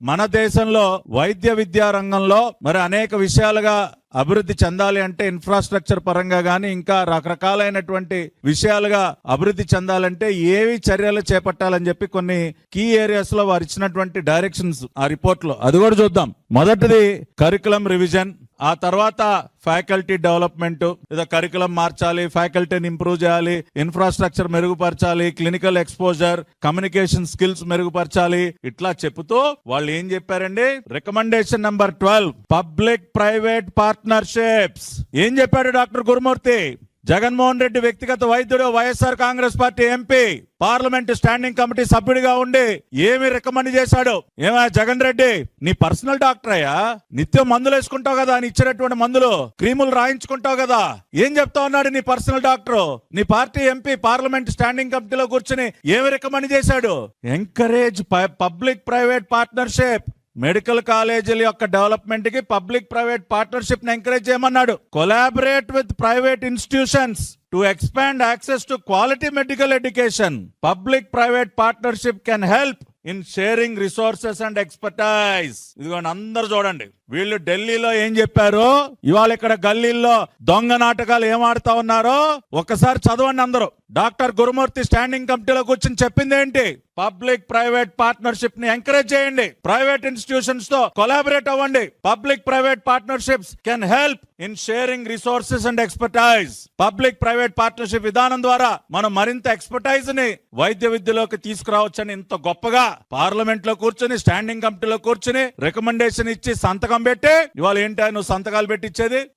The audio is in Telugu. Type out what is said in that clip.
మన దేశంలో వైద్య విద్యా రంగంలో మరి అనేక విషయాలుగా అభివృద్ధి చెందాలి అంటే ఇన్ఫ్రాస్ట్రక్చర్ పరంగా గానీ ఇంకా రకరకాలైనటువంటి విషయాలుగా అభివృద్ధి చెందాలంటే ఏవి చర్యలు చేపట్టాలని చెప్పి కొన్ని కీ ఏరియాస్ లో వారు ఇచ్చినటువంటి డైరెక్షన్స్ ఆ రిపోర్ట్ లో అది కూడా చూద్దాం. మొదటిది కరికులం రివిజన్, ఆ తర్వాత ఫ్యాకల్టీ డెవలప్మెంట్, లేదా కరికులం మార్చాలి, ఫ్యాకల్టీని ఇంప్రూవ్ చేయాలి, ఇన్ఫ్రాస్ట్రక్చర్ మెరుగుపరచాలి, క్లినికల్ ఎక్స్పోజర్, కమ్యూనికేషన్ స్కిల్స్ మెరుగుపరచాలి. ఇట్లా చెప్తూ వాళ్ళు ఏం చెప్పారండి, recommendation number 12 public private partnerships. ఏం చెప్పాడు డాక్టర్ గురుమూర్తి? జగన్మోహన్ రెడ్డి వ్యక్తిగత వైద్యుడు, YSR Congress party MP, parliament standing committee సభ్యుడిగా ఉండి ఏమి రికమెండ్ చేశాడు? ఏమా జగన్ రెడ్డి, నీ పర్సనల్ డాక్టర్ అయ్యా, నిత్యం మందులు వేసుకుంటావు కదా, అని ఇచ్చినటువంటి మందులు క్రీములు రాయించుకుంటావు కదా, ఏం చెప్తా ఉన్నాడు నీ పర్సనల్ డాక్టర్? నీ పార్టీ ఎంపీ పార్లమెంట్ స్టాండింగ్ కమిటీలో కూర్చుని ఏమి రికమెండ్ చేశాడు? Encourage public private partnership. Medical కాలేజీల యొక్క డెవలప్మెంట్ కి పబ్లిక్ ప్రైవేట్ పార్ట్నర్షిప్ ని ఎంకరేజ్ చేయమన్నాడు. Collaborate with private institutions to expand access to quality medical education. Public private partnership can help in sharing resources and expertise. ఇదిగోండి, అందరు చూడండి, వీళ్ళు ఢిల్లీలో ఏం చెప్పారో ఇవాళ ఇక్కడ గల్లీల్లో దొంగ నాటకాలు ఏం ఆడుతా ఉన్నారో ఒక్కసారి చదవండి అందరూ. డాక్టర్ గురుమూర్తి స్టాండింగ్ కమిటీలో కూర్చొని చెప్పింది ఏంటి? పబ్లిక్ ప్రైవేట్ పార్ట్నర్షిప్ ని ఎంకరేజ్ చేయండి, ప్రైవేట్ ఇన్స్టిట్యూషన్స్ తో కొలాబరేట్ అవ్వండి. Public private partnerships can help in sharing resources and expertise. Public private partnership విధానం ద్వారా మనం మరింత ఎక్స్పర్టైజ్ ని వైద్య విద్యలోకి తీసుకురావచ్చని ఇంత గొప్పగా పార్లమెంట్ లో కూర్చొని స్టాండింగ్ కమిటీలో కూర్చొని రికమెండేషన్ ఇచ్చి సంతకం పెట్టి, ఇవాళ ఏంటి నువ్వు సంతకాలు పెట్టించేది?